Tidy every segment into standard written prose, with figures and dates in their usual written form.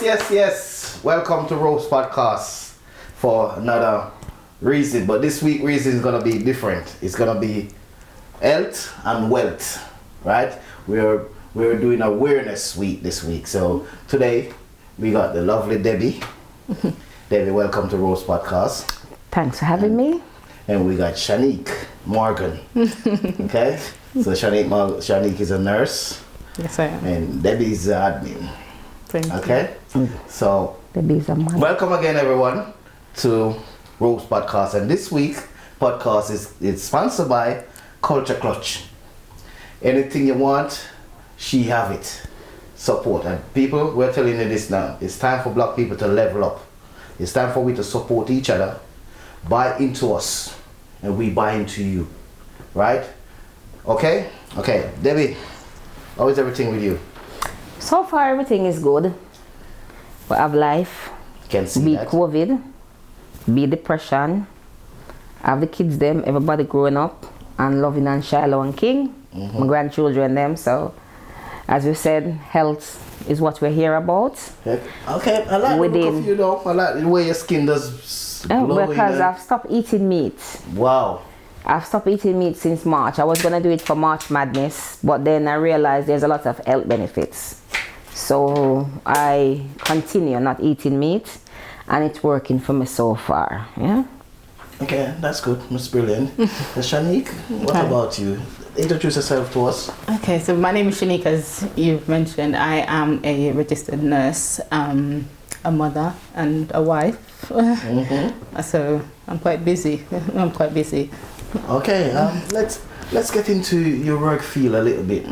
yes. Welcome to Rose Podcast for another reason. But this week reason is gonna be different. It's gonna be health and wealth, right? We're doing awareness week this week. So today we got the lovely Debbie. Debbie, welcome to Rose Podcast. Thanks for having me. And we got Shanique Morgan. Okay? So Shanique is a nurse. Yes, I am. And Debbie's the admin. Thank Okay? So Debbie's a man. welcome again everyone to Rose Podcast. And this week podcast is sponsored by Culture Clutch. Anything you want, she have it. Support. And people, we're telling you this now. It's time for black people to level up. It's time for we to support each other. Buy into us and we buy into you. Right? Okay? Okay. Debbie, how is everything with you? So far, everything is good. We have life, Can see be that. COVID, be depression, have the kids them, everybody growing up and loving and Shiloh and King, my grandchildren them. So, as you said, health is what we're here about. Okay, I like the look of you though. I like the way your skin does glow. Because I've stopped eating meat. Wow. I've stopped eating meat since March. I was going to do it for March Madness, but then I realized there's a lot of health benefits. So I continue not eating meat, and it's working for me so far. Yeah. Okay, that's good. That's brilliant. Shanique, what about you? Introduce yourself to us. Okay, so my name is Shanique, as you've mentioned. I am a registered nurse, a mother and a wife. So I'm quite busy. Okay, let's get into your work field a little bit.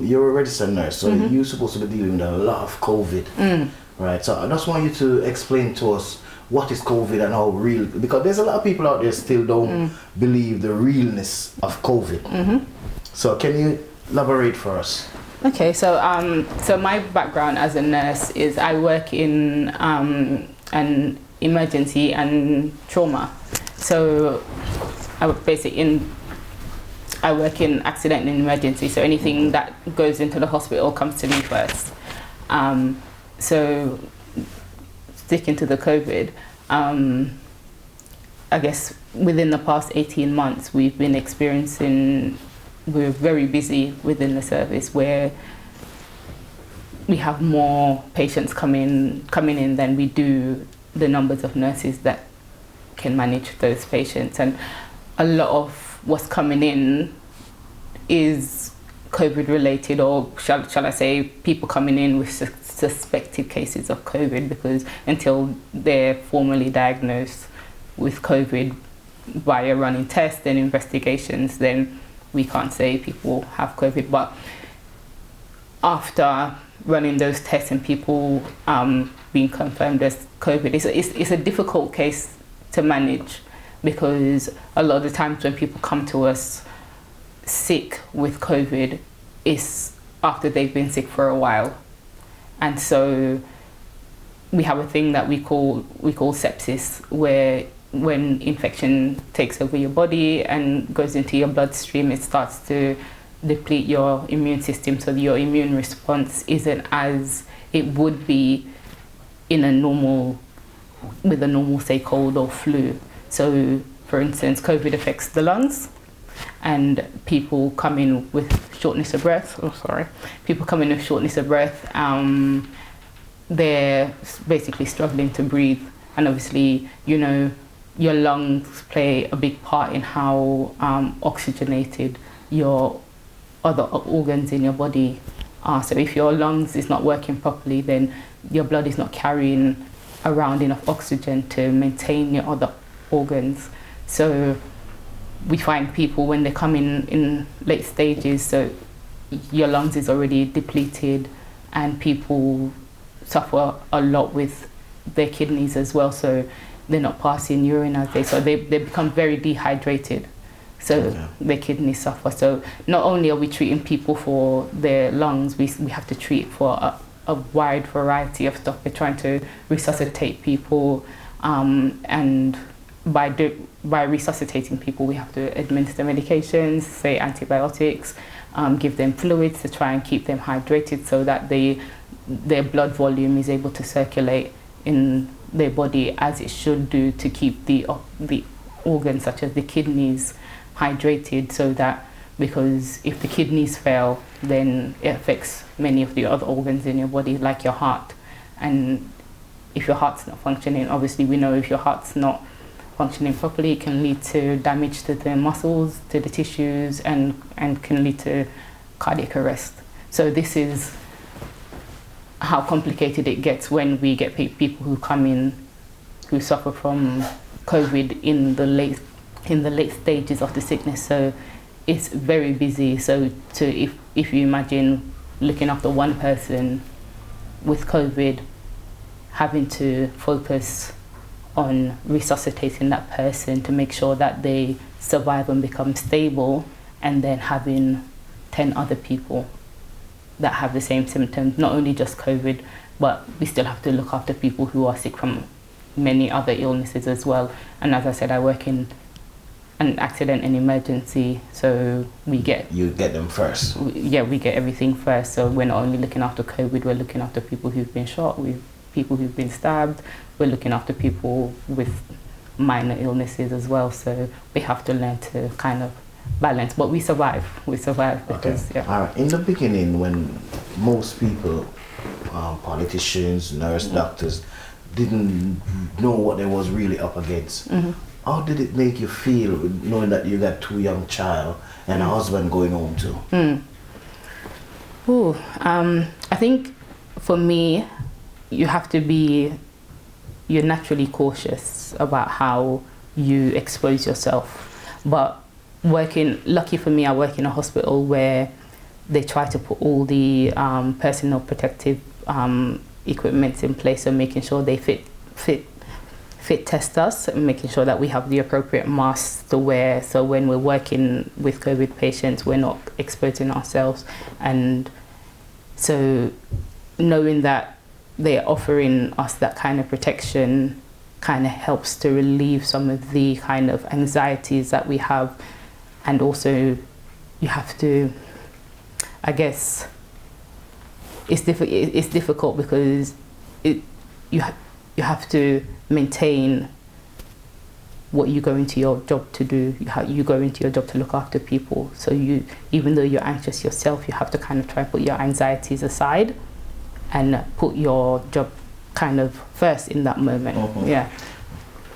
You're a registered nurse, so you're supposed to be dealing with a lot of COVID, right? So I just want you to explain to us what is COVID and how real, because there's a lot of people out there still don't believe the realness of COVID. So can you elaborate for us? Okay, so so my background as a nurse is I work in an emergency and trauma. So I work in accident and emergency. So anything that goes into the hospital comes to me first. So sticking to the COVID, I guess within the past 18 months, we're very busy within the service where we have more patients coming in than we do the numbers of nurses that can manage those patients. And a lot of what's coming in is COVID related, or shall I say people coming in with suspected cases of COVID, because until they're formally diagnosed with COVID via running tests and investigations, then we can't say people have COVID. But after running those tests and people being confirmed as COVID, it's a difficult case to manage, because a lot of the times when people come to us sick with COVID, it's after they've been sick for a while. And so we have a thing that we call sepsis, where when infection takes over your body and goes into your bloodstream, it starts to deplete your immune system, so your immune response isn't as it would be with a normal, say, cold or flu. So, for instance, COVID affects the lungs, and people come in with shortness of breath. They're basically struggling to breathe, and obviously, your lungs play a big part in how oxygenated your other organs in your body are. So if your lungs is not working properly, then your blood is not carrying around enough oxygen to maintain your other organs. So we find people when they come in late stages, so your lungs is already depleted, and people suffer a lot with their kidneys as well, so they're not passing urine as they become very dehydrated, so their kidneys suffer. So not only are we treating people for their lungs, we have to treat for a wide variety of stuff. We're trying to resuscitate people, and by resuscitating people, we have to administer medications, say antibiotics, give them fluids to try and keep them hydrated so that they their blood volume is able to circulate in their body as it should do, to keep the organs such as the kidneys hydrated, so that, because if the kidneys fail, then it affects many of the other organs in your body, like your heart. And if your heart's not functioning, obviously we know if your heart's not functioning properly, it can lead to damage to the muscles, to the tissues, and can lead to cardiac arrest. So this is how complicated it gets when we get people who come in who suffer from COVID in the late stages of the sickness. So it's very busy. So if you imagine looking after one person with COVID, having to focus on resuscitating that person to make sure that they survive and become stable, and then having 10 other people that have the same symptoms, not only just COVID, but we still have to look after people who are sick from many other illnesses as well. And as I said, I work in an accident and emergency, so you get them first. We get everything first. So we're not only looking after COVID, we're looking after people who've been shot, people who've been stabbed, we're looking after people with minor illnesses as well. So we have to learn to kind of balance, but we survive because All right. In the beginning, when most people, politicians, nurse, doctors, didn't know what they was really up against, how did it make you feel knowing that you got 2 young child and a husband going home too? I think for me, you're naturally cautious about how you expose yourself. But lucky for me, I work in a hospital where they try to put all the personal protective equipment in place, so making sure they fit test us, and making sure that we have the appropriate masks to wear, so when we're working with COVID patients, we're not exposing ourselves. And so knowing that they're offering us that kind of protection kind of helps to relieve some of the kind of anxieties that we have. And also you have to, I guess, it's difficult because you have to maintain what you go into your job to do. You go into your job to look after people. So even though you're anxious yourself, you have to kind of try and put your anxieties aside and put your job kind of first in that moment. Yeah.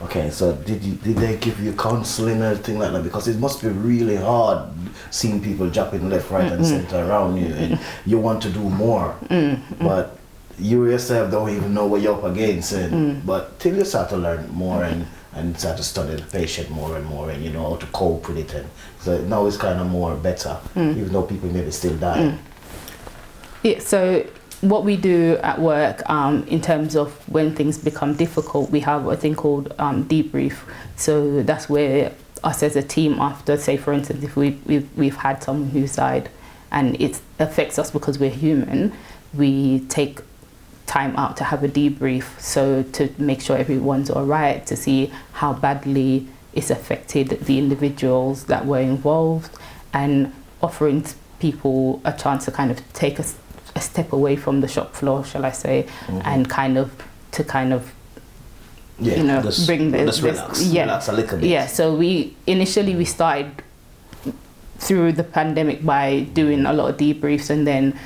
Okay, so did they give you counseling or anything like that? Because it must be really hard seeing people jumping left, right, and center around you, and you want to do more, but you yourself don't even know what you're up against. But till you start to learn more and start to study the patient more and more, and you know how to cope with it, and so now it's kind of more better, even though people maybe still die. Yeah. So what we do at work, in terms of when things become difficult, we have a thing called debrief. So that's where us as a team, after, say for instance, if we've had someone who's died and it affects us because we're human, we take time out to have a debrief, so to make sure everyone's all right, to see how badly it's affected the individuals that were involved, and offering people a chance to kind of take a step away from the shop floor, shall I say, and kind of you know, bring this relax a little bit. Yeah, so we initially started through the pandemic by doing a lot of debriefs, and then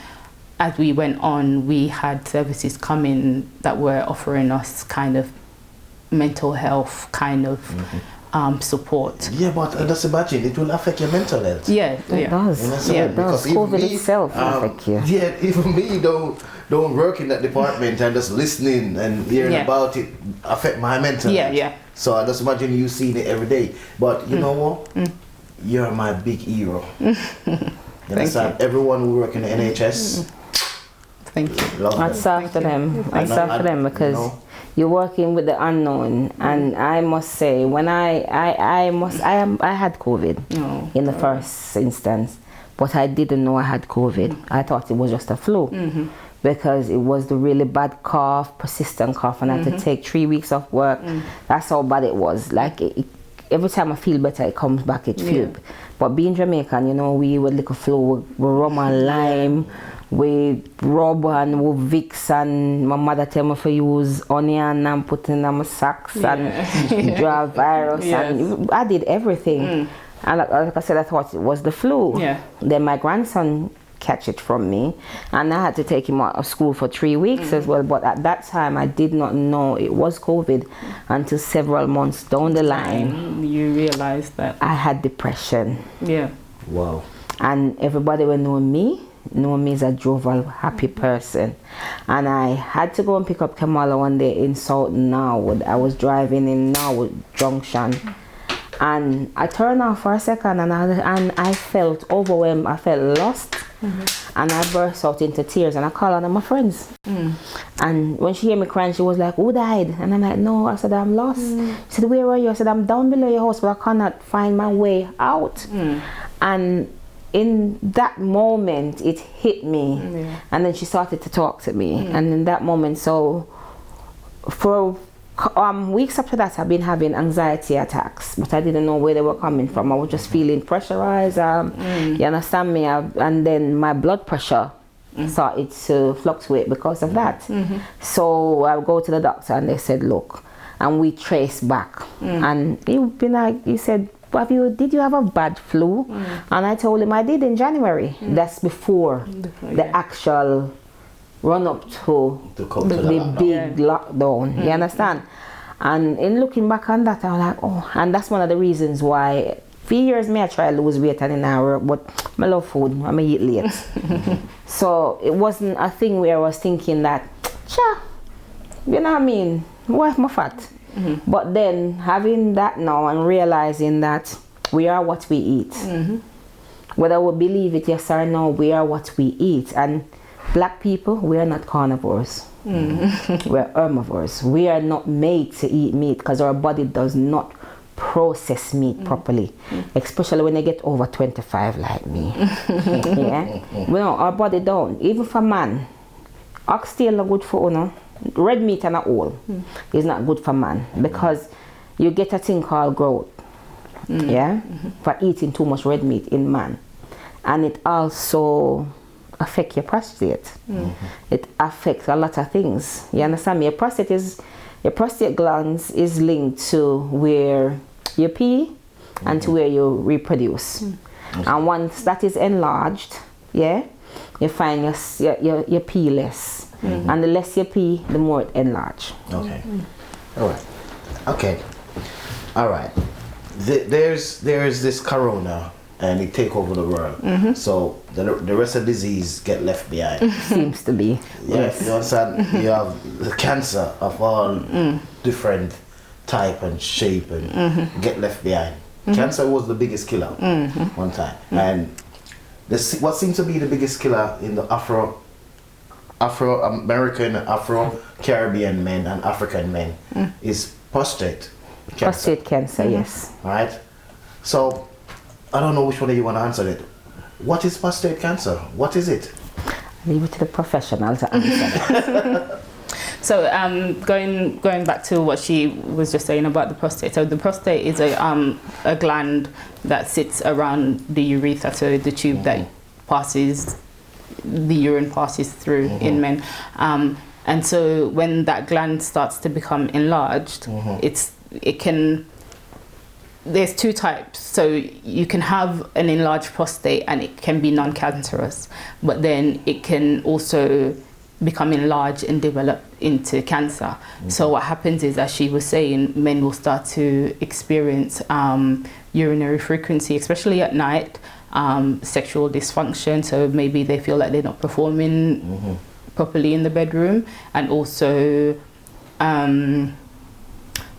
as we went on, we had services come in that were offering us kind of mental health kind of support. Yeah, but just imagine, it will affect your mental health. Yeah, it does. Yeah, it does. COVID itself affect you. Yeah, even me don't work in that department and just listening and hearing about it affect my mental health. Yeah. So I just imagine you seeing it every day. But you know what? You're my big hero. You understand? Everyone who work in the NHS. Thank you. That's after them. That's after them, because you're working with the unknown, and I must say, when I had COVID in the first instance, but I didn't know I had COVID. I thought it was just a flu, because it was the really bad cough, persistent cough, and I had to take 3 weeks off work. That's how bad it was. Like every time I feel better, it comes back. It feels. But being Jamaican, you know, we would lick a flow with rum and lime. We rub and we Vicks, and my mother tell me to use onion and put in my socks and draw virus. And I did everything. And like I said, I thought it was the flu. Then my grandson catch it from me, and I had to take him out of school for 3 weeks as well. But at that time, I did not know it was COVID until several months down the line. You realized that I had depression. Wow. And everybody will know me as a jovial, happy person. And I had to go and pick up Kamala one day in South Norwood. I was driving in Norwood Junction, and I turned off for a second, and I felt overwhelmed. I felt lost, and I burst out into tears, and I called on my friends. And when she heard me crying, she was like, "Who died?" And I'm like, "No." I said, "I'm lost." She said, "Where are you?" I said, "I'm down below your house, but I cannot find my way out." And in that moment, it hit me. And then she started to talk to me. And in that moment, so for weeks after that, I've been having anxiety attacks, but I didn't know where they were coming from. I was just feeling pressurized. You understand me? And then my blood pressure started to fluctuate because of that. So I go to the doctor, and they said, "Look," and we traced back. And he said, did you have a bad flu? And I told him I did in January. That's before the actual run up to the big lockdown. You understand? And in looking back on that, I was like, oh, and that's one of the reasons why for years I try to lose weight and in our work, but I love food. I eat late. So it wasn't a thing where I was thinking that, you know what I mean? Why am I fat? But then having that now and realizing that we are what we eat. Whether we believe it, yes or no, we are what we eat. And black people, we are not carnivores. We're herbivores. We are not made to eat meat because our body does not process meat properly, especially when they get over 25 like me. Well, our body don't. Even for man, oxtail are good for red meat and all is not good for man, because you get a thing called growth for eating too much red meat in man, and it also affects your prostate. It affects a lot of things. You understand me? Your prostate glands is linked to where you pee and to where you reproduce. And once that is enlarged, you find your pee less. And the less you pee, the more it enlarge. Okay. All right. Okay. All right. There's this corona, and it take over the world. So the rest of the disease get left behind. Seems to be. Yes. You understand? You have the cancer of all different type and shape and get left behind. Cancer was the biggest killer one time, and what seems to be the biggest killer in the Afro-American, Afro-Caribbean men and African men is prostate cancer. Prostate cancer, yes. All right. So, I don't know which one of you want to answer it. What is prostate cancer? What is it? Leave it to the professional to answer that. So, going back to what she was just saying about the prostate. So, the prostate is a gland that sits around the urethra, so the tube that passes, the urine passes through in men. And so, when that gland starts to become enlarged, there's two types. So you can have an enlarged prostate and it can be non-cancerous, but then it can also become enlarged and develop into cancer. So what happens is, as she was saying, men will start to experience urinary frequency, especially at night, sexual dysfunction. So maybe they feel like they're not performing properly in the bedroom, and also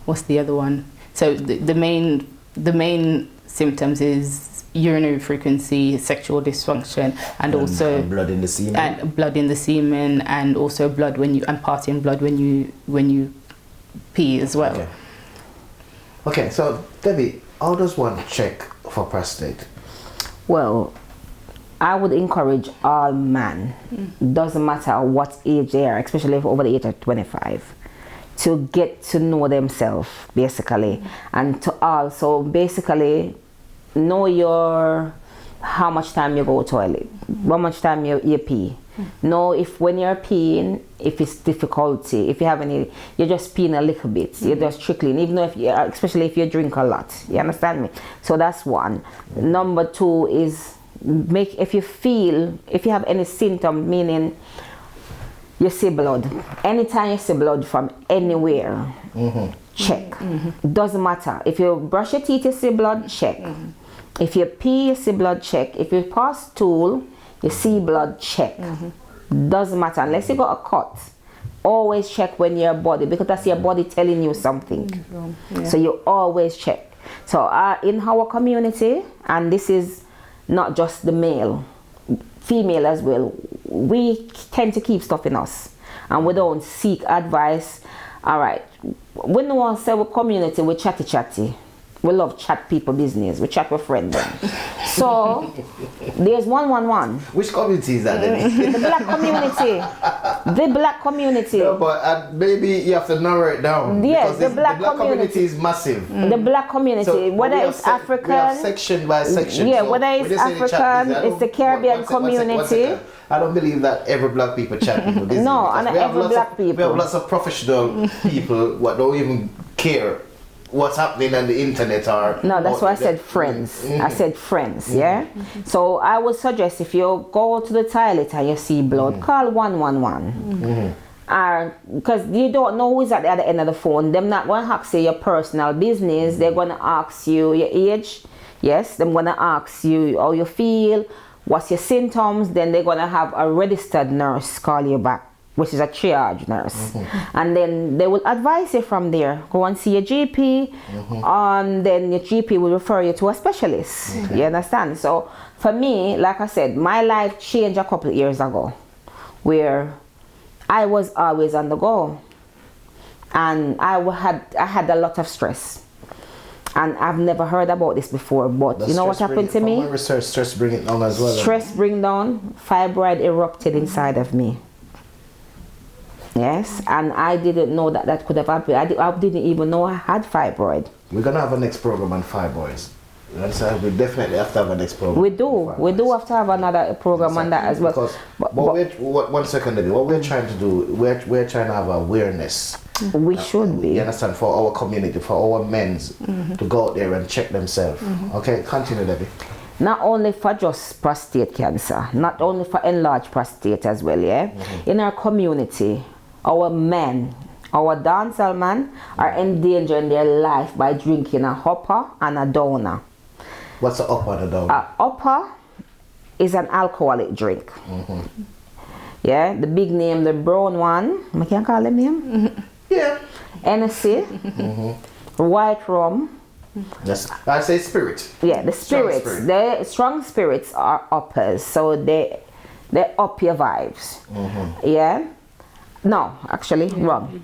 what's the other one? So the main symptoms is urinary frequency, sexual dysfunction, and also blood in the semen. And blood in the semen, and also blood passing blood when you pee as well. Okay, so Debbie, how does one check for prostate? Well, I would encourage all men, doesn't matter what age they are, especially if over the age of 25. to get to know themselves, basically, and to also basically know how much time you go to toilet, how much time you pee. Know if when you're peeing, if it's difficulty, if you have any, you're just peeing a little bit, you're just trickling, even though especially if you drink a lot. You understand me? So that's one. Number two is if you have any symptom, meaning you see blood. Anytime you see blood from anywhere, check. Doesn't matter. If you brush your teeth, you see blood, check. If you pee, you see blood, check. If you pass stool, you see blood, check. Doesn't matter. Unless you got a cut, always check when your body, because that's your body telling you something. So you always check. So in our community, and this is not just the male, female as well, we tend to keep stuff in us and we don't seek advice. All right, we know ourselves community, we chatty. We love chat people business. We chat with friends. So there's 111. Which community is that then? The black community. The black community. No, but maybe you have to narrow it down. Yes, the black community is massive. The black community, So whether it's African, we have section by section. yeah, So whether it's when you say the chat African, business, it's the Caribbean one second. community. I don't believe that every black people chat people business. No, because and we have every lots black of, people. We have lots of professional people what don't even care what's happening on the internet or... No, that's why I said friends. I said friends, yeah? So I would suggest if you go to the toilet and you see blood, call 111. Because you don't know who's at the other end of the phone. They're not going to ask you your personal business. They're going to ask you your age. Yes, they're going to ask you how you feel, what's your symptoms. Then they're going to have a registered nurse call you back, which is a triage nurse. And then they will advise you from there. Go and see your GP, and then your GP will refer you to a specialist. You understand? So for me, like I said, my life changed a couple of years ago, where I was always on the go. And I had a lot of stress. And I've never heard about this before, but you know what happened to me? Research, stress bring it down as well. Stress bring down, fibroid erupted inside of me. Yes, and I didn't know that could have happened. I didn't even know I had fibroid. We're going to have a next program on fibroids. So we definitely have to have a next program. We do have to have another program on that as well. Because one second, Debbie, what we're trying to do, we're trying to have awareness. We should be. You understand? For our community, for our men to go out there and check themselves. Okay, continue, Debbie. Not only for just prostate cancer, not only for enlarged prostate as well, yeah? In our community, our men, our dancehall men are endangering their life by drinking a upper and a downer. What's the upper and the downer? A upper is an alcoholic drink. Yeah, the big name, the brown one, I can't call them name. Yeah. Hennessy, white rum. Yes, I say spirit. Yeah, the spirits. The strong spirits are uppers, so they up your vibes. Yeah. No, actually, wrong.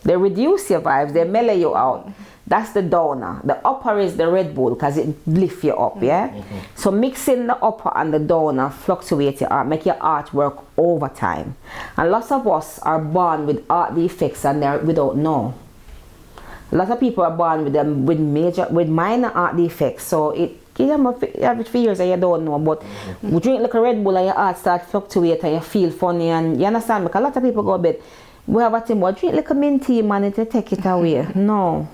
They reduce your vibes, they mellow you out. That's the downer. The upper is the Red Bull because it lifts you up, yeah? So mixing the upper and the downer fluctuate your heart, make your heart work overtime. And lots of us are born with heart defects and we don't know. A lot of people are born with them with minor heart defects, so it every few years and you don't know, but you drink like a Red Bull and your heart starts fluctuate and you feel funny, and you understand? Because a lot of people go to bed, we have a thing, but drink like a minty man, it will take it away. No.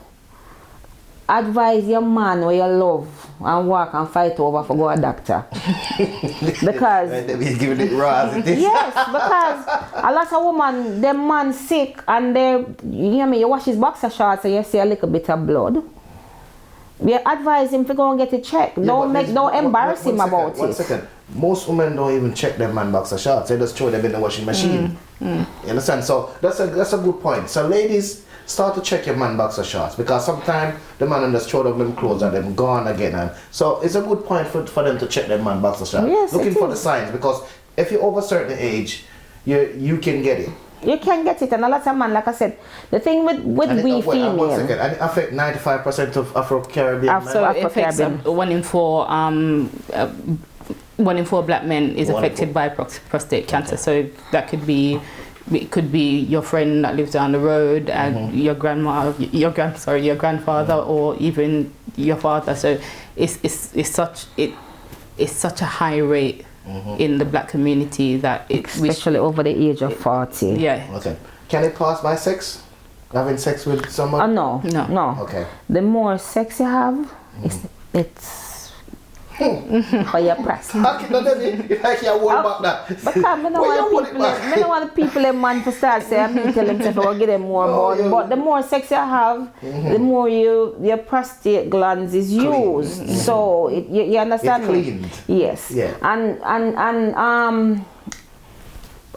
Advise your man or your love and walk and fight over for go a doctor. Because he's giving it raw as it is. yes, because a lot of women, them man sick and you wash his boxer shorts and you see a little bit of blood. We advise him to go and get it checked. Don't embarrass him about it. 1 second. Most women don't even check their man boxer shorts. They just throw them in the washing machine. You understand? So that's a good point. So ladies, start to check your man boxer shorts, because sometimes the man just throw them clothes and them gone again. And so it's a good point for them to check their man boxer shorts. Yes, looking for the signs, because if you're over a certain age, you can get it. You can get it, and a lot of men, like I said, the thing with we female. 1 second, and it affects 95% of Afro-Caribbean men. So it affects 1 in 4 black men is affected by prostate cancer. So that could be it could be your friend that lives down the road and your grandfather, or even your father. So it's such a high rate in the black community that especially over the age of 40. Yeah. Okay. Can it pass by sex? Having sex with someone? No. Okay. The more sex you have, it's for your prostate. Like you hold back that. Because I don't want people in man to start saying, I tell them to give them more bone. But the more sex you have, the more your prostate glands is used. So you understand it's me? cleaned. Yes. Yeah. And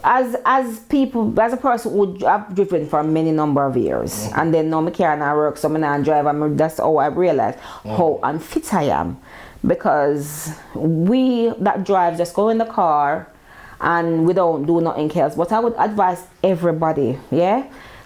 as a person who I've driven for many number of years, and then now my car and I work, so I now drive, and that's how I realized how unfit I am. Because we that drive just go in the car and we don't do nothing else. But I would advise everybody,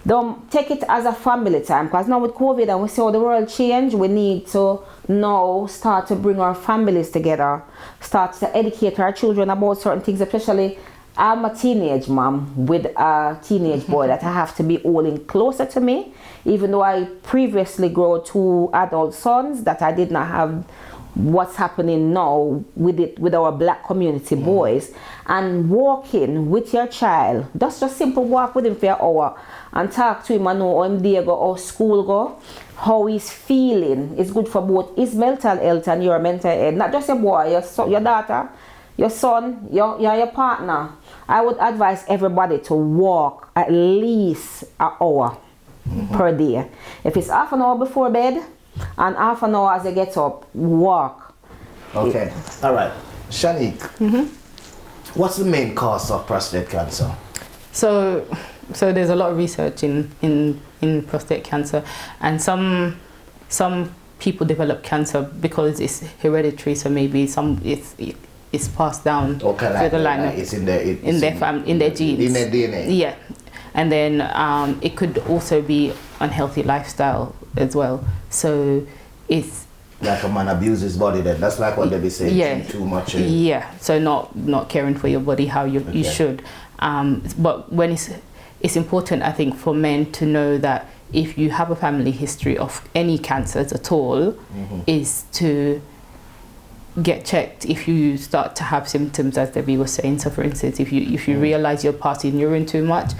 don't take it as a family time, because now with COVID and we see how the world change, we need to now start to bring our families together, start to educate our children about certain things. Especially I'm a teenage mom with a teenage boy that I have to be holding closer to me, even though I previously grew 2 adult sons that I did not have what's happening now with our black community boys. And walking with your child, that's just simple walk with him for an hour and talk to him and know how him day go, how school go, how he's feeling. It's good for both his mental health and your mental health. Not just your boy, your daughter, your son, your partner. I would advise everybody to walk at least an hour per day. If it's half an hour before bed and half an hour as you get up, walk. Okay. All right. Shanique, what's the main cause of prostate cancer? So there's a lot of research in prostate cancer, and some people develop cancer because it's hereditary. So maybe it's passed down through the line. It's in their genes. In their DNA. Yeah, and then it could also be unhealthy lifestyle as well. So it's like a man abuses his body. Then that's like what they be saying. Too much. Yeah. So not caring for your body how you should. But when it's important, I think, for men to know that if you have a family history of any cancers at all, is to get checked if you start to have symptoms, as Debbie was saying. So for instance, if you realize you're passing urine too much,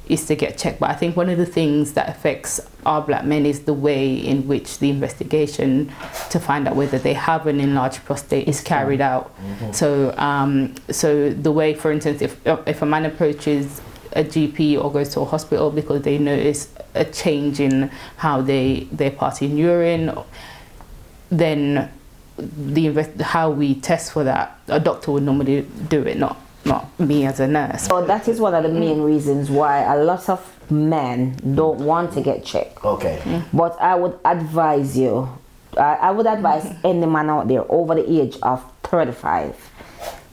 is to get checked. But I think one of the things that affects our black men is the way in which the investigation to find out whether they have an enlarged prostate is carried out. So the way, for instance, if a man approaches a GP or goes to a hospital because they notice a change in how they're passing urine, then how we test for that, a doctor would normally do it, not me as a nurse. So that is one of the main reasons why a lot of men don't want to get checked. Okay. But I would advise you, I would advise any man out there over the age of 35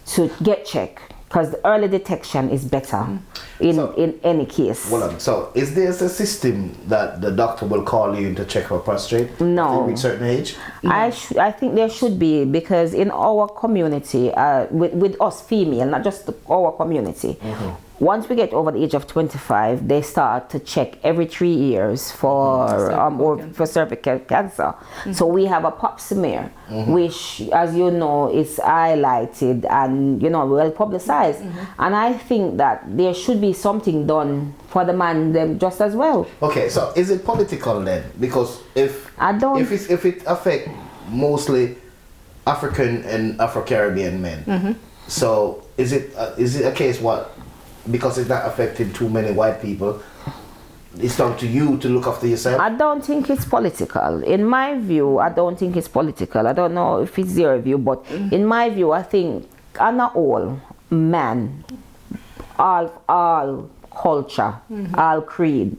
to get checked, because the early detection is better in any case. Well, so is there a system that the doctor will call you in to check for prostate? No. At a certain age? I think there should be, because in our community, with us female, not just our community, once we get over the age of 25, they start to check every 3 years for cervical cancer. So we have a pap smear, which, as you know, is highlighted and well publicized. And I think that there should be something done for the man them just as well. Okay, so is it political then? Because if it affects mostly African and Afro-Caribbean men, so is it a case because it's not affecting too many white people, it's down to you to look after yourself? I don't think it's political. In my view, I don't think it's political. I don't know if it's your view, but in my view, I think not all men, all culture, all creed,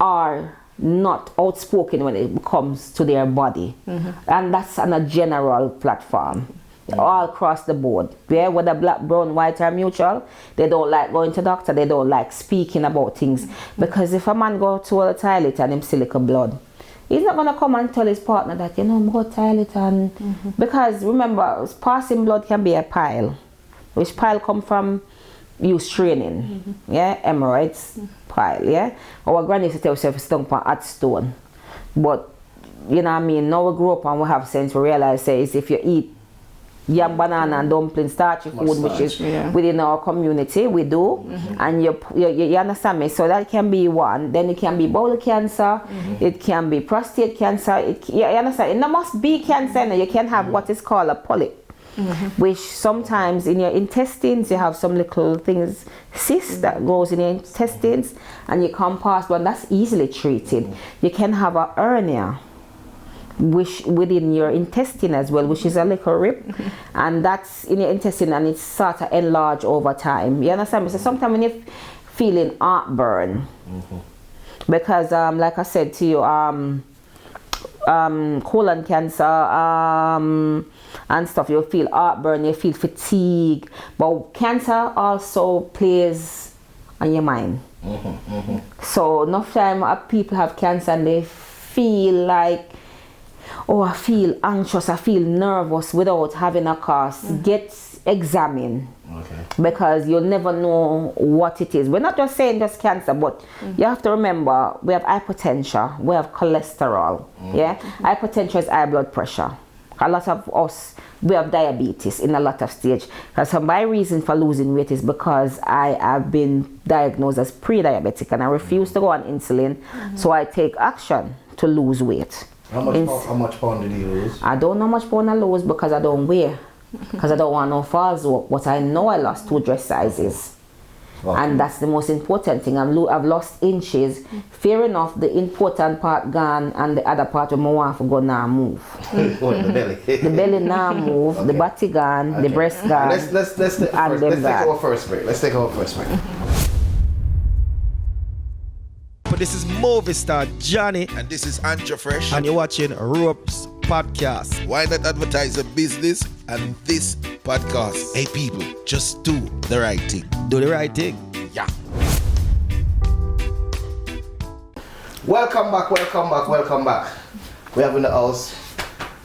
are not outspoken when it comes to their body. And that's on a general platform. All across the board, whether black, brown, white or mutual, they don't like going to doctor, they don't like speaking about things. Because if a man go to a toilet and him silica blood, he's not gonna come and tell his partner that I'm go to toilet and because remember, passing blood can be a pile, which pile come from use training, yeah, hemorrhoids, pile, yeah. Our granny used to tell herself stunk on hot stone, but you know what I mean. Now we grow up and we have sense. We realize is if you eat yam, banana, and dumpling, starchy food, which is within our community, we do, and you understand me. So that can be one. Then it can be bowel cancer, it can be prostate cancer. You understand? It must be cancer. You can have what is called a polyp. Which sometimes in your intestines you have some little things, cyst that goes in your intestines, and you come past one that's easily treated. You can have a hernia which within your intestine as well, which is a little rip, and that's in your intestine, and it's sort of enlarged over time. You understand me? So sometimes when you're feeling heartburn, because like I said to you, colon cancer and stuff, you feel heartburn, you feel fatigue, but cancer also plays on your mind. So enough time people have cancer and they feel like, oh, I feel anxious, I feel nervous without having a cause. Get examined, because you'll never know what it is. We're not just saying just cancer, but you have to remember we have hypertension, we have cholesterol. Yeah, hypertension is high blood pressure. A lot of us, we have diabetes in a lot of stage. So my reason for losing weight is because I have been diagnosed as pre-diabetic and I refuse to go on insulin, so I take action to lose weight. How much pound did you lose? I don't know how much pound I lose because I don't wear. Because I don't want no falls up. But I know I lost 2 dress sizes. And that's the most important thing. I've lost inches. Fair enough, the important part gone and the other part of my want to go now move. The belly. The belly now move, the body gone, the breast gone. Let's take our first break. But this is movie star Johnny, and this is Anja Fresh, and you're watching Ropes Podcast. Why not advertise a business and this podcast? Hey people, just do the right thing. Do the right thing. Yeah. Welcome back. We have in the house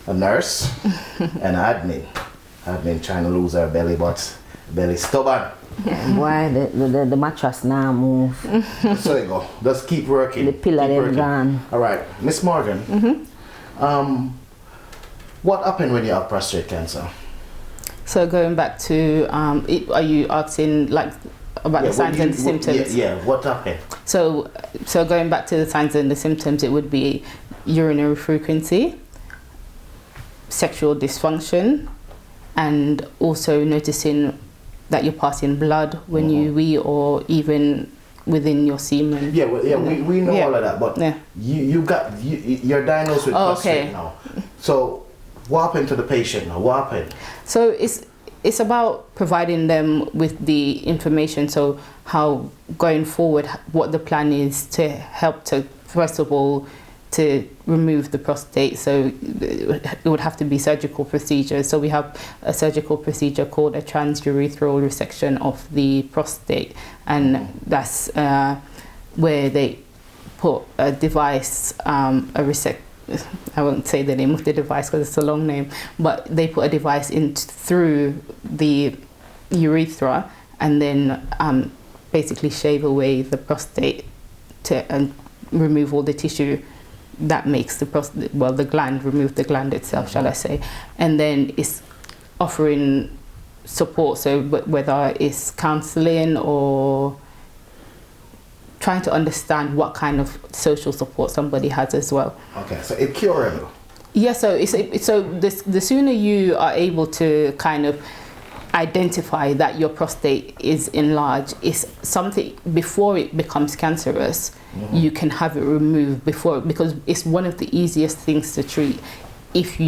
a nurse and admin. Admin trying to lose her belly, but belly stubborn. Why the mattress now move? So you go. Just keep working. The pillar is gone. All right, Miss Morgan. What happened when you have prostate cancer? So going back to, are you asking like about the signs and the symptoms? Yeah. What happened? So going back to the signs and the symptoms, it would be urinary frequency, sexual dysfunction, and also noticing that you're passing blood when you wee, or even within your semen. We know all of that, but you're diagnosed with prostate now. So what happened to the patient now? What happened? So it's about providing them with the information, so how going forward, what the plan is to help to, first of all, to remove the prostate. So it would have to be surgical procedure. So we have a surgical procedure called a transurethral resection of the prostate, and that's where they put a device, I won't say the name of the device because it's a long name, but they put a device in through the urethra and then basically shave away the prostate and remove all the tissue that makes the prostate, the gland, remove the gland itself, shall I say. And then it's offering support, so whether it's counseling or trying to understand what kind of social support somebody has as well. Okay, so it's curable. Yeah, so the sooner you are able to kind of identify that your prostate is enlarged, is something before it becomes cancerous, you can have it removed before, because it's one of the easiest things to treat. If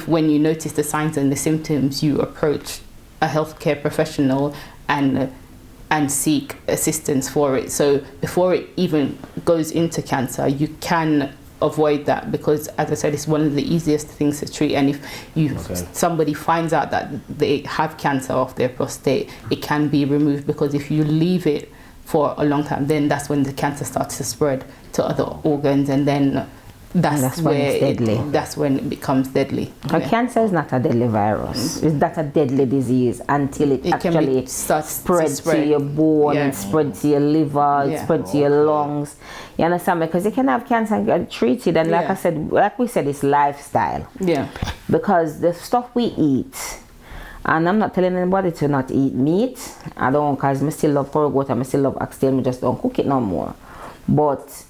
when you notice the signs and the symptoms, you approach a healthcare professional and seek assistance for it. So before it even goes into cancer, you can avoid that, because as I said, it's one of the easiest things to treat. And if somebody finds out that they have cancer of their prostate, it can be removed, because if you leave it for a long time, then that's when the cancer starts to spread to other organs, and then that's when where it's deadly. that's when it becomes deadly. Cancer is not a deadly virus. It's not a deadly disease until it actually spreads to your bone, it spreads to your liver, it spreads to your lungs. You understand? Because you can have cancer and get treated, and like we said, it's lifestyle. Yeah. Because the stuff we eat, and I'm not telling anybody to not eat meat. I don't, because I still love pork goat and I still love oxtail. I just don't cook it no more. But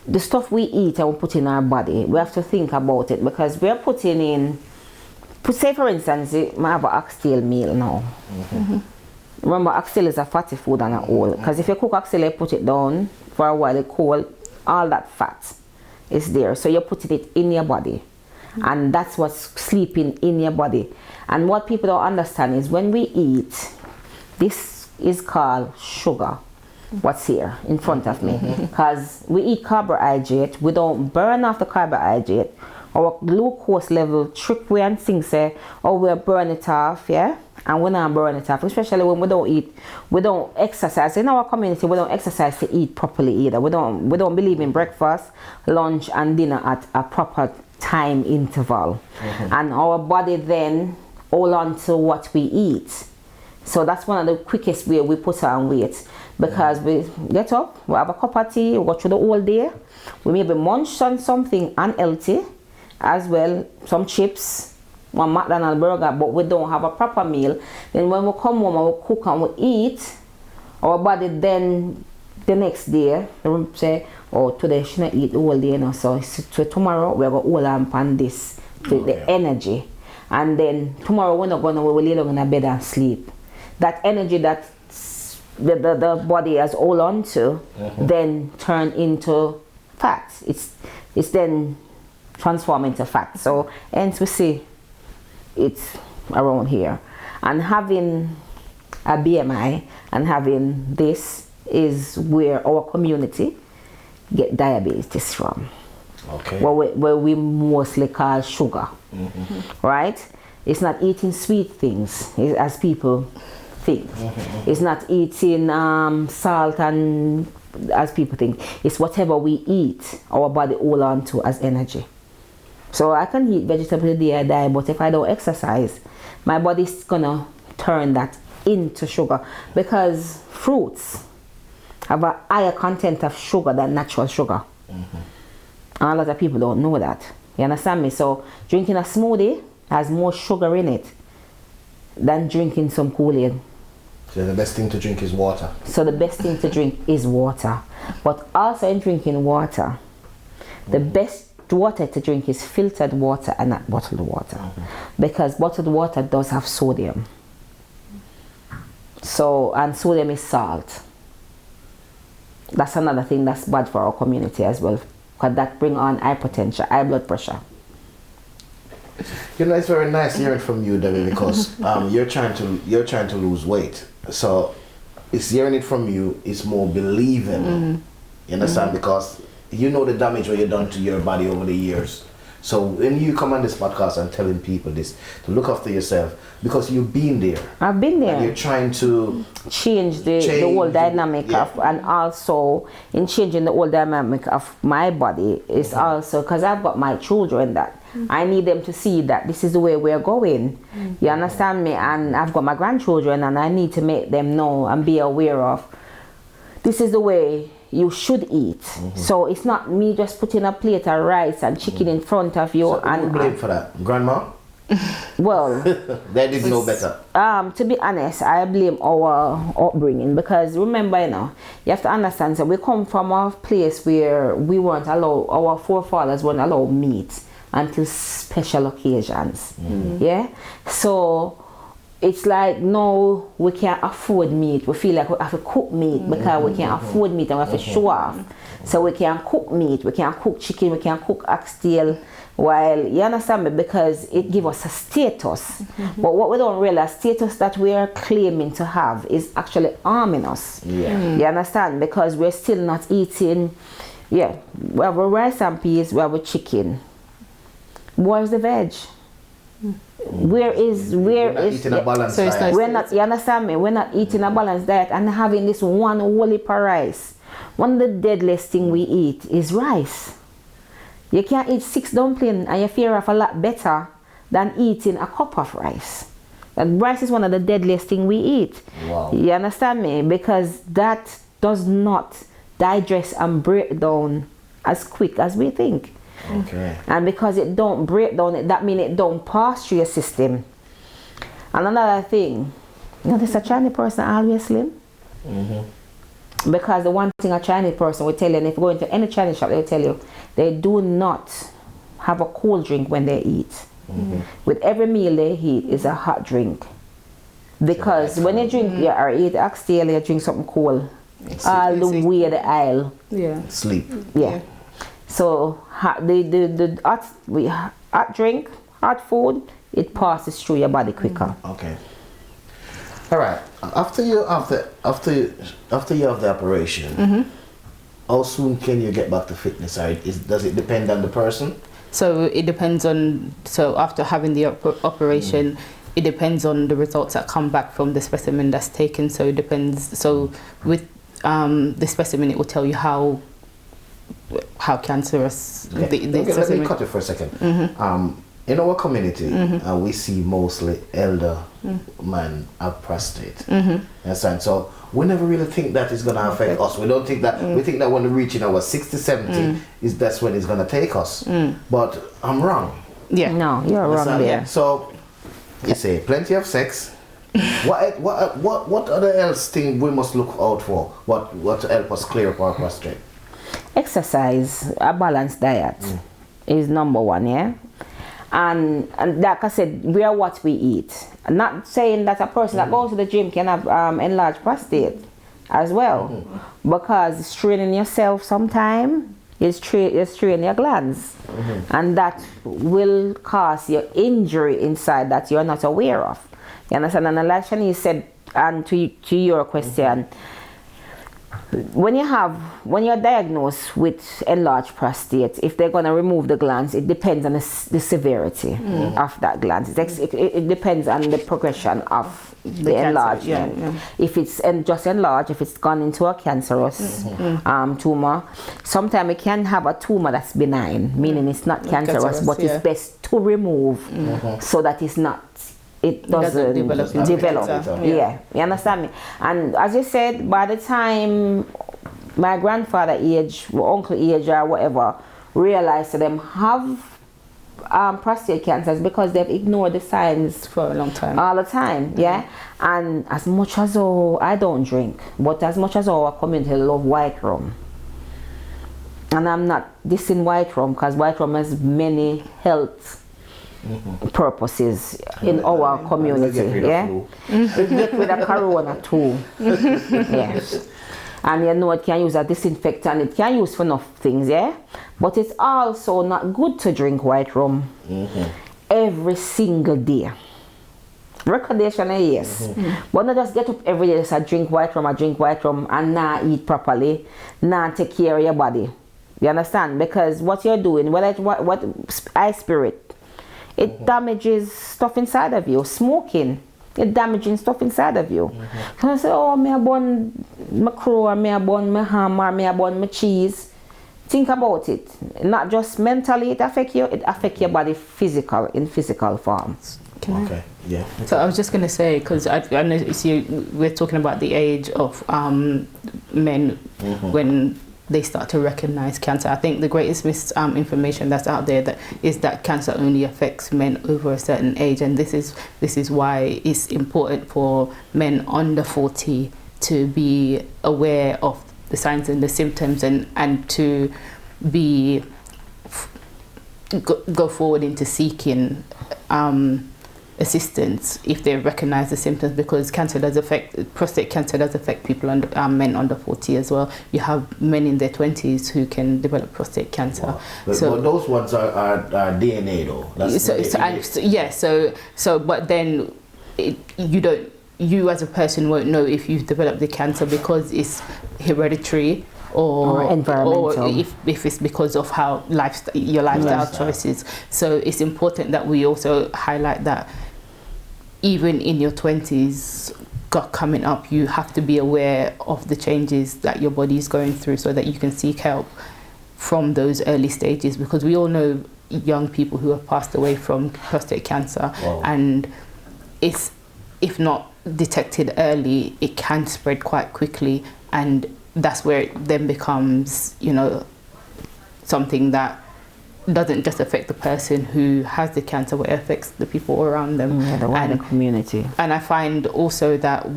the stuff we eat and we put in our body, we have to think about it, because we're putting in, say for instance, you might have an oxtail meal now. Remember, oxtail is a fatty food on a whole, because if you cook oxtail, you put it down for a while, it cool, all that fat is there. So you're putting it in your body, and that's what's sleeping in your body. And what people don't understand is when we eat, this is called sugar. What's here in front of me, because we eat carbohydrate, we don't burn off the carbohydrate. Our glucose level trick we and think say, oh, we'll burn it off, and we not burn it off, especially when we don't eat, we don't exercise. In our community, we don't exercise to eat properly either. We don't believe in breakfast, lunch and dinner at a proper time interval. And our body then hold on to what we eat. So that's one of the quickest way we put on weight, because we get up, we have a cup of tea, we go through the whole day, we maybe munch on something unhealthy as well, some chips, one McDonald's burger, but we don't have a proper meal. Then when we come home and we cook and we eat, our body then the next day we say, oh, today shouldn't eat the whole day, so tomorrow we're going to hold on this, the energy, and then tomorrow we're not going to lay down in a bed and sleep. That energy that the body has hold on to then turn into fat. It's then transformed into fat. So hence we see it's around here. And having a BMI and having this is where our community get diabetes from. Okay. Where we mostly call sugar. Right? It's not eating sweet things as people think. It's not eating salt and as people think. It's whatever we eat, our body hold on to as energy. So I can eat vegetable the day I die, but if I don't exercise, my body's gonna turn that into sugar, because fruits have a higher content of sugar than natural sugar. And a lot of people don't know that. You understand me? So drinking a smoothie has more sugar in it than drinking some Kool-Aid. So the best thing to drink is water. So the best thing to drink is water. But also in drinking water, the best water to drink is filtered water and not bottled water. Because bottled water does have sodium. So, and sodium is salt. That's another thing that's bad for our community as well, because that bring on hypertension, high blood pressure. You know, it's very nice hearing from you, Debbie, because you're trying to lose weight. So it's hearing it from you is more believable. You understand? Because you know the damage what you've done to your body over the years. So when you come on this podcast and telling people this, to look after yourself, because you've been there. I've been there. And you're trying to change the whole dynamic of, and also in changing the whole dynamic of my body is also because I've got my children that I need them to see that this is the way we're going. You understand me? And I've got my grandchildren and I need to make them know and be aware of this is the way you should eat. So it's not me just putting a plate of rice and chicken in front of you. So and who blame for that? Grandma? Well, they didn't know better. To be honest, I blame our upbringing, because remember, you have to understand, so we come from a place where we weren't allowed, our forefathers weren't allowed meat until special occasions. Yeah? So it's like, no, we can't afford meat. We feel like we have to cook meat because we can't afford meat and we have to show off. So we can't cook meat, we can't cook chicken, we can't cook oxtail. While, you understand me, because it gives us a status. But what we don't realize, status that we are claiming to have is actually harming us. You understand? Because we're still not eating, we have a rice and peas, we have a chicken. Where's the veg? We're not eating a balanced diet. We're not, you understand me? We're not eating a balanced diet and having this one whole heap of rice. One of the deadliest thing we eat is rice. You can't eat 6 dumplings and you feel off a lot better than eating a cup of rice. And rice is one of the deadliest things we eat. Wow. You understand me? Because that does not digest and break down as quick as we think. Okay. And because it don't break down, that means it don't pass through your system. And another thing, you know, this a Chinese person always slim. Because the one thing a Chinese person will tell you, and if you go into any Chinese shop, they will tell you, they do not have a cold drink when they eat. With every meal they eat is a hot drink. Because when you drink or eat oxtail, you drink something cold. All the way the aisle. Yeah. Sleep. Yeah. So the hot drink, hot food, it passes through your body quicker. Okay. All right. After you have the operation, how soon can you get back to fitness? Does it depend on the person? So it depends on, so after having the operation, it depends on the results that come back from the specimen that's taken. So it depends. So with the specimen, it will tell you how cancerous the Let specimen. me cut you for a second. In our community, we see mostly elder men have prostate. Understand? So we never really think that is going to affect us. We don't think that. We think that when we reach our 60, 70, that's when it's going to take us. But I'm wrong. Yeah. No, you're wrong Understand? there. So you say plenty of sex. What other else thing we must look out for? What to help us clear up our prostate? Exercise, a balanced diet is number one, yeah? And like I said, we are what we eat. I'm not saying that a person that goes to the gym can have enlarged prostate as well, because straining yourself sometime is straining your glands, and that will cause your injury inside that you're not aware of. You understand? And like Shani said, and to your question, when you're diagnosed with enlarged prostate, if they're going to remove the glands, it depends on the severity of that gland. It depends on the progression of the enlargement. If it's just enlarged, if it's gone into a cancerous tumor, sometimes it can have a tumor that's benign, meaning it's not cancerous, but it's best to remove so that it doesn't develop. Yeah, you understand me? And as you said, by the time my grandfather age, or uncle age, or whatever, realized that them have prostate cancers because they've ignored the signs for a long time. All the time, yeah. And as much as I don't drink, but as much as our community love white rum, and I'm not dissing white rum because white rum has many health purposes in our community, yeah. It get rid of corona too, yeah. And you know it can use a disinfectant, it can use for enough things, yeah. But it's also not good to drink white rum every single day. Recommendation, yes. But not just get up every day and drink white rum and not eat properly, not take care of your body. You understand? Because what you're doing, what eye spirit, it damages stuff inside of you. Smoking, it damaging stuff inside of you. So I say, oh, me I burn my crow, or me I burn my ham, or me I burn my cheese. Think about it. Not just mentally it affects you, it affects your body in physical forms. Okay, yeah. So I was just going to say, because I know we're talking about the age of men when they start to recognize cancer. I think the greatest misinformation that's out there is that cancer only affects men over a certain age, and this is why it's important for men under 40 to be aware of the signs and the symptoms and to go forward into seeking assistance if they recognize the symptoms, because prostate cancer does affect people men under 40 as well. You have men in their 20s who can develop prostate cancer. Wow. But those ones are DNA though. But then you as a person won't know if you've developed the cancer because it's hereditary or environmental, or if it's because of how your lifestyle choices. So it's important that we also highlight that even in your 20s coming up, you have to be aware of the changes that your body is going through so that you can seek help from those early stages, because we all know young people who have passed away from prostate cancer. Wow. And it's, if not detected early, it can spread quite quickly, and that's where it then becomes, you know, something that doesn't just affect the person who has the cancer, but it affects the people around them, the wider community. And I find also that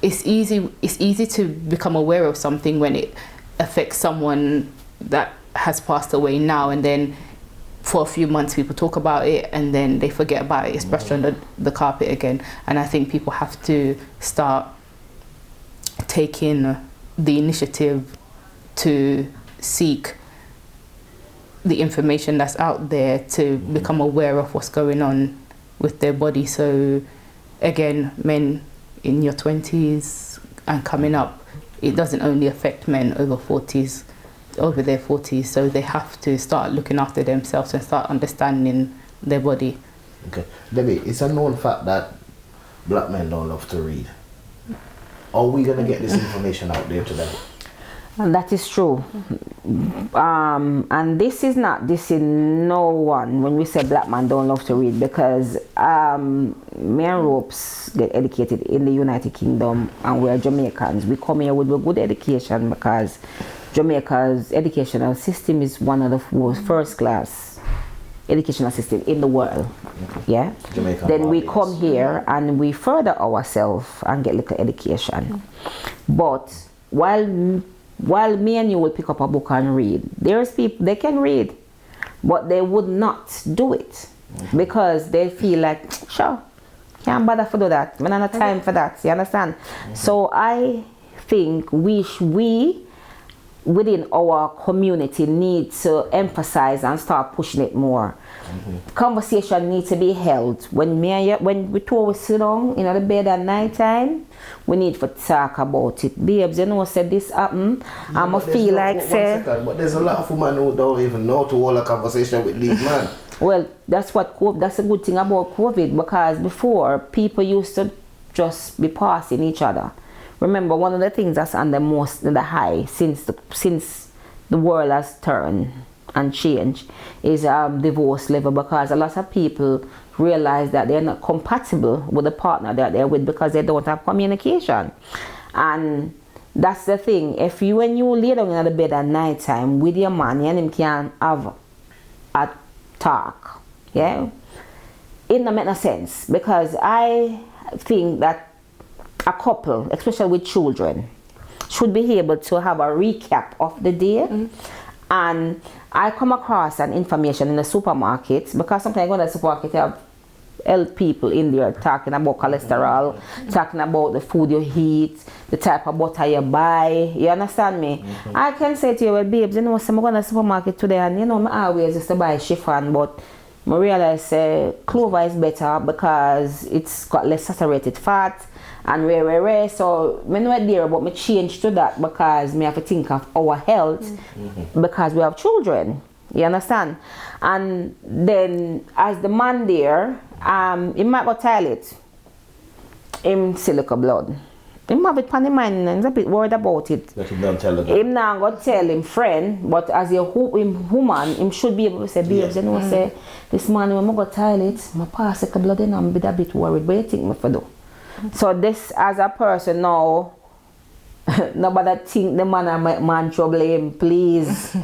it's easy to become aware of something when it affects someone that has passed away now, and then for a few months people talk about it and then they forget about it. It's brushed under the carpet again. And I think people have to start taking the initiative to seek the information that's out there, to become aware of what's going on with their body. So again, men in your 20s and coming up, it doesn't only affect men over their 40s, so they have to start looking after themselves and start understanding their body. Okay. Debbie, it's a known fact that black men don't love to read. Are we going to get this information out there today? And that is true. And this is not dissing no one when we say black man don't love to read, because me and Ropes get educated in the United Kingdom, and we're Jamaicans. We come here with a good education because Jamaica's educational system is one of the most first class educational system in the world. Yeah. Jamaican then we Barbados. come here and we further ourselves and get little education. But while me and you will pick up a book and read, there's people, they can read, but they would not do it because they feel like, sure, can't bother to do that. I don't have time for that. You understand? So I think we within our community need to emphasize and start pushing it more. Conversation needs to be held. When we two always sit down in the bed at night time, we need to talk about it. Babes, you know, said this happened. I'ma feel like say. But there's a lot of women who don't even know to hold a conversation with these men. Well, that's a good thing about COVID, because before people used to just be passing each other. Remember, one of the things that's on the high since the world has turned and changed is divorce level, because a lot of people realize that they're not compatible with the partner that they're with because they don't have communication. And that's the thing. When you lay down in the bed at night time with your man, and him can have a talk, yeah, it don't make no sense, because I think that a couple, especially with children, should be able to have a recap of the day. And I come across an information in the supermarket, because sometimes I go to the supermarket, you have health people in there talking about cholesterol, talking about the food you eat, the type of butter you buy. You understand me? I can say to you, well, babes, you know, so I'm going to the supermarket today, and you know, I always used to buy chiffon, but I realize clover is better because it's got less saturated fat and rare. So I'm not there, but I change to that because I have to think of our health because we have children. You understand? And then as the man there, he might go toilet. Him silica blood. He have it on his mind and he's a bit worried about it. That he don't tell him. Him not go tell him friend, but as a woman, him should be able to say, babes, you know, say, this man when I go toilet, I pass the blood in, I'm a bit worried, but you think me for do? So this, as a person now, nobody think the man and man trouble him, please.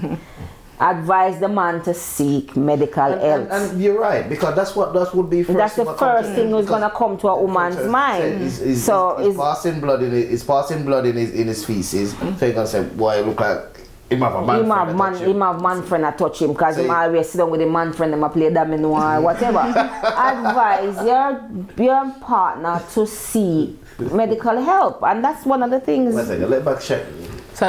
Advise the man to seek medical help. And you're right, because that would be first. That's the first thing who's gonna come to a woman's mind. It's passing blood in it. It's passing blood in his feces. So you're gonna say, boy, look like him have a man friend that touch him because him always sit down with the man friend and play domino or whatever. Advise your partner to seek medical help, and that's one of the things. One second, let back check. So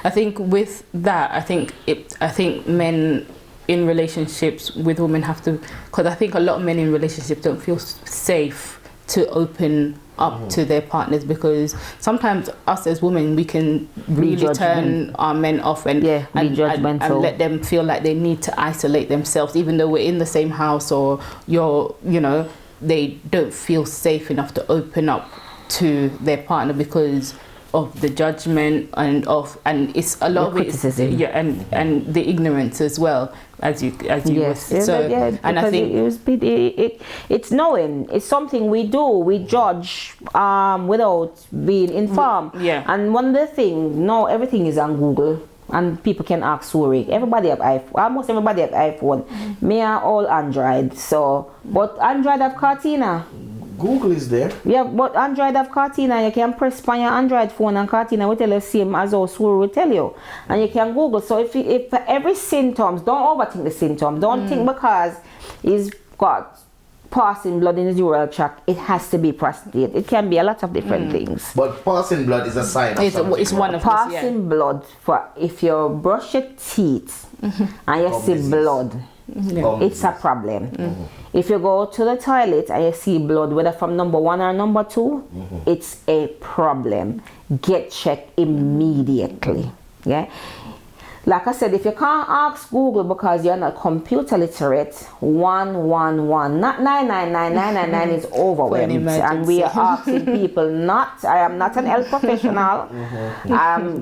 I think with that, I think men in relationships with women have to, because I think a lot of men in relationships don't feel safe to open up to their partners, because sometimes us as women, we can really turn our men off and let them feel like they need to isolate themselves, even though we're in the same house, or they don't feel safe enough to open up to their partner because of the judgment and it's a lot of it is, criticism. and the ignorance as well, as you Yes, was, so and I think it's knowing. It's something we do. We judge without being informed. Yeah. And one of the things, now everything is on Google, and people can ask Suri. Everybody have iPhone. Almost everybody have iPhone. Me are all Android. So, but Android have Cortina. Google is there. Yeah, but Android have Cortina. You can press on your Android phone and Cortina will tell you the same as how Suri will tell you. And you can Google. So if every symptoms, don't overthink the symptom. Don't think because he's got passing blood in his urinary tract, it has to be prostate. It can be a lot of different things. But passing blood is a sign of something. It's one of Passing blood, for if you brush your teeth and you see disease. blood, it's a problem. If you go to the toilet and you see blood, whether from number 1 or number 2, it's a problem. Get checked immediately. Yeah. Like I said, if you can't ask Google because you're not computer literate, 111, not 999 is overwhelmed. And we are asking people I am not an health professional,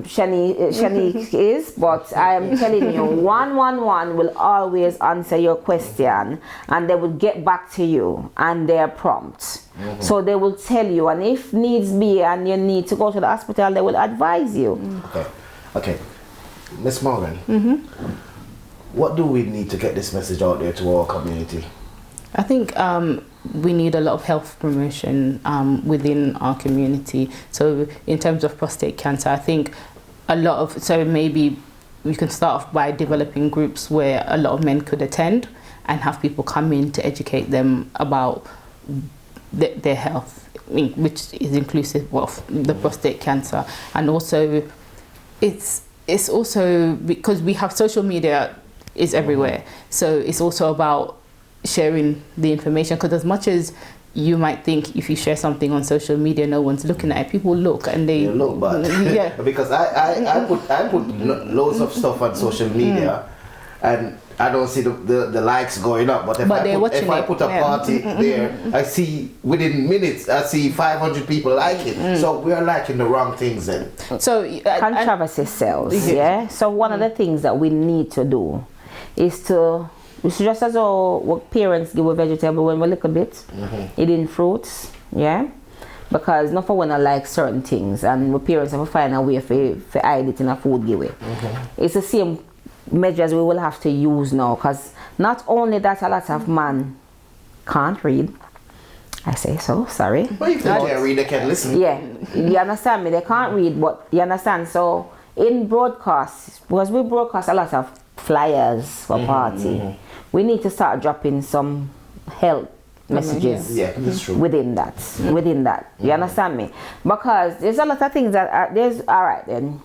Shanique is, but I am telling you, 111 will always answer your question and they will get back to you and they're prompt. So they will tell you, and if needs be and you need to go to the hospital, they will advise you. Okay. Miss Morgan, what do we need to get this message out there to our community? I think we need a lot of health promotion within our community. So in terms of prostate cancer, I think so maybe we can start off by developing groups where a lot of men could attend and have people come in to educate them about their health, which is inclusive of the prostate cancer. And also it's also because we have social media is everywhere, so it's also about sharing the information, because as much as you might think if you share something on social media no one's looking at it, people look and they look bad. Because I put loads of stuff on social media and I don't see the likes going up, but if I put a party there, I see within minutes I see 500 people like it. So we are liking the wrong things then. So controversy sells. Yeah. So one of the things that we need to do is to, it's just as though what parents give a vegetable when we look a bit, eating fruits. Yeah. Because not for when I like certain things, and my parents have to find a way for hide it in a food giveaway. It's the same measures we will have to use now, because not only that a lot of men can't read. I say so, sorry. Well, if they can't read, they can listen. Yeah, you understand me? They can't read, but you understand? So in broadcasts, because we broadcast a lot of flyers for party, we need to start dropping some health messages that's true. within that. You understand me? Because there's a lot of things that are, alright then,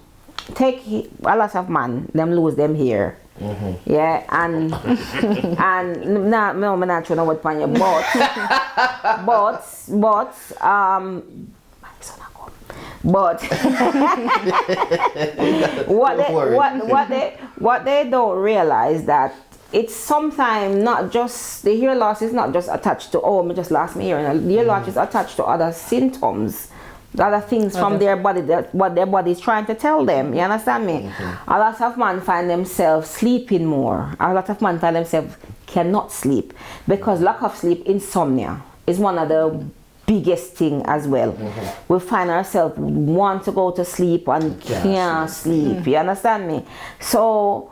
take a lot of man, them lose them here. Yeah, and nah, no, I'm not trying to what point you, but what they don't realize that it's sometimes not just the hair loss is not just attached to me just lost my hair. The hair loss is attached to other symptoms, other things from their body, that what their body is trying to tell them. You understand me? A lot of men find themselves sleeping more. A lot of men find themselves cannot sleep because lack of sleep, insomnia, is one of the biggest thing as well. We find ourselves want to go to sleep and can't sleep. You understand me? So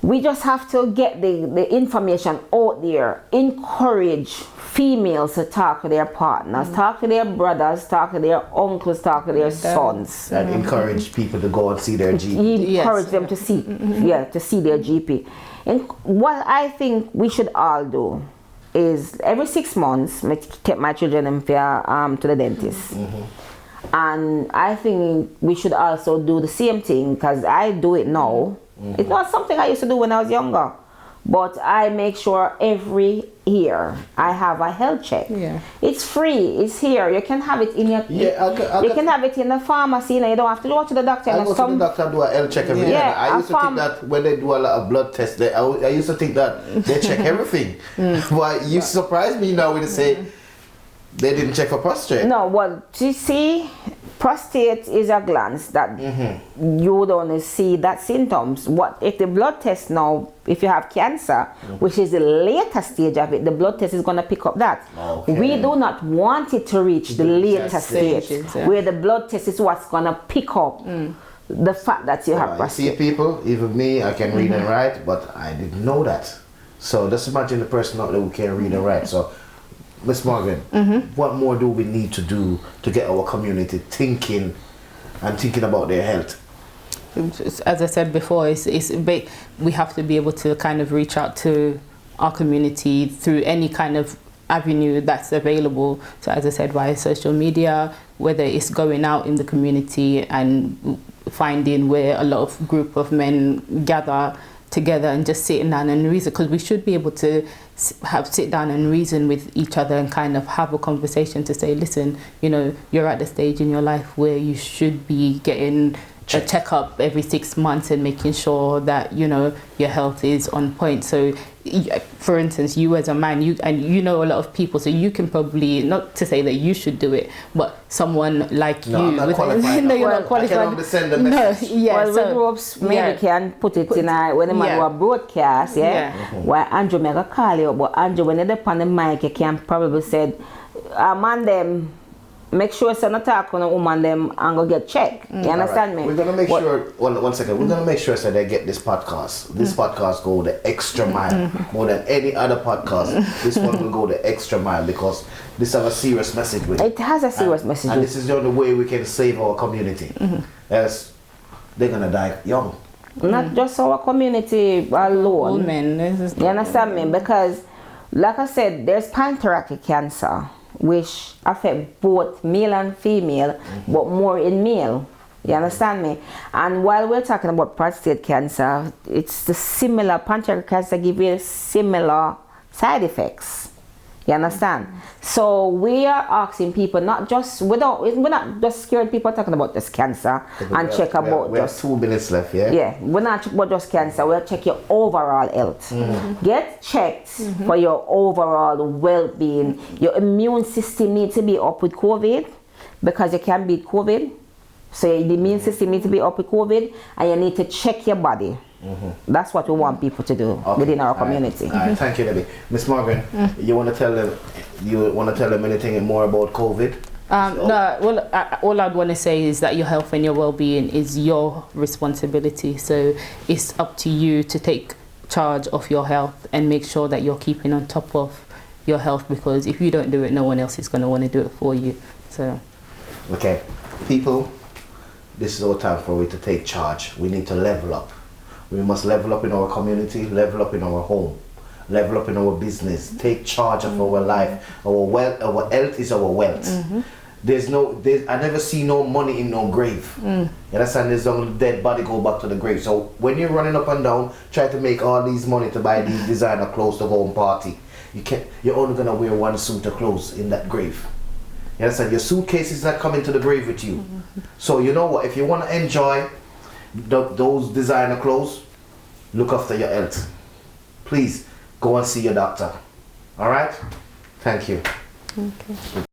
we just have to get the information out there, encourage females to talk to their partners, talk to their brothers, talk to their uncles, talk to their sons. And encourage people to go and see their GP. Encourage them to see, to see their GP. And what I think we should all do is every 6 months, I take my children to the dentist. And I think we should also do the same thing, because I do it now. It's not something I used to do when I was younger, but I make sure every year I have a health check. It's free. It's here. You can have it in your. You can have it in the pharmacy. You don't have to go to the doctor. I go to the doctor and do a health check every year. I used to think that when they do a lot of blood tests, I used to think that they check everything. But you surprise me now when you say they didn't check for prostate. No, well, you see, Prostate is a gland that you would only see that symptoms. What if the blood test now, if you have cancer, which is the later stage of it, the blood test is going to pick up that. Okay. We do not want it to reach the later stage, stages, where the blood test is what's going to pick up the fact that you have You prostate. see, people, even me, I can read and write, but I didn't know that. So just imagine the person out there who can read and write. So, Miss Morgan, what more do we need to do to get our community thinking about their health? As I said before, we have to be able to kind of reach out to our community through any kind of avenue that's available. So as I said, via social media, whether it's going out in the community and finding where a lot of group of men gather together and just sitting down and reason, because we should be able to sit down and reason with each other and kind of have a conversation to say, listen, you know, you're at the stage in your life where you should be getting a checkup every 6 months and making sure that, you know, your health is on point. So for instance, you as a man, you know a lot of people, so you can probably, not to say that you should do it, but someone like No, you. I'm not qualified. No, you're not I qualified. can understand the message. No, yeah, Well, so, Red Ropes maybe can put it in a, when the man do a broadcast, where Andrew make a call you, but Andrew, when you're on the mic, you can probably say, man, them, make sure it's not talk on a woman them and go get checked. You understand me? We're gonna make sure. One second. We're gonna make sure so they get this podcast. This podcast go the extra mile more than any other podcast. This one will go the extra mile because this have a serious message with it. It has a serious message. And this is the only way we can save our community. Else they're gonna die young. Not just our community alone. all men. You understand me? Because, like I said, there's pancreatic cancer, which affect both male and female, but more in male. You understand me? And while we're talking about prostate cancer, it's the similar, pancreatic cancer give you similar side effects. You understand? So we are asking people not just, we're not just scared people talking about this cancer and check about we have 2 minutes left, yeah? Yeah, we're not check about just cancer, we'll check your overall health. Get checked for your overall well-being. Your immune system needs to be up with COVID because you can beat COVID. So the immune system needs to be up with COVID and you need to check your body. That's what we want people to do within our community. All right. Thank you, Debbie. Miss Morgan, you want to tell them anything more about COVID? No, well, all I'd want to say is that your health and your well-being is your responsibility. So it's up to you to take charge of your health and make sure that you're keeping on top of your health, because if you don't do it, no one else is going to want to do it for you. So, okay, people, this is our time for we to take charge. We need to level up. We must level up in our community, level up in our home, level up in our business, take charge of our life. Our health is our wealth. I never see no money in no grave. You understand? There's no dead body go back to the grave. So when you're running up and down, try to make all these money to buy these designer clothes to go and party. You're only gonna wear one suit of clothes in that grave. You understand? Your suitcase is not coming to the grave with you. So you know what? If you want to enjoy those designer clothes, look after your health. Please go and see your doctor. All right? Thank you. okay.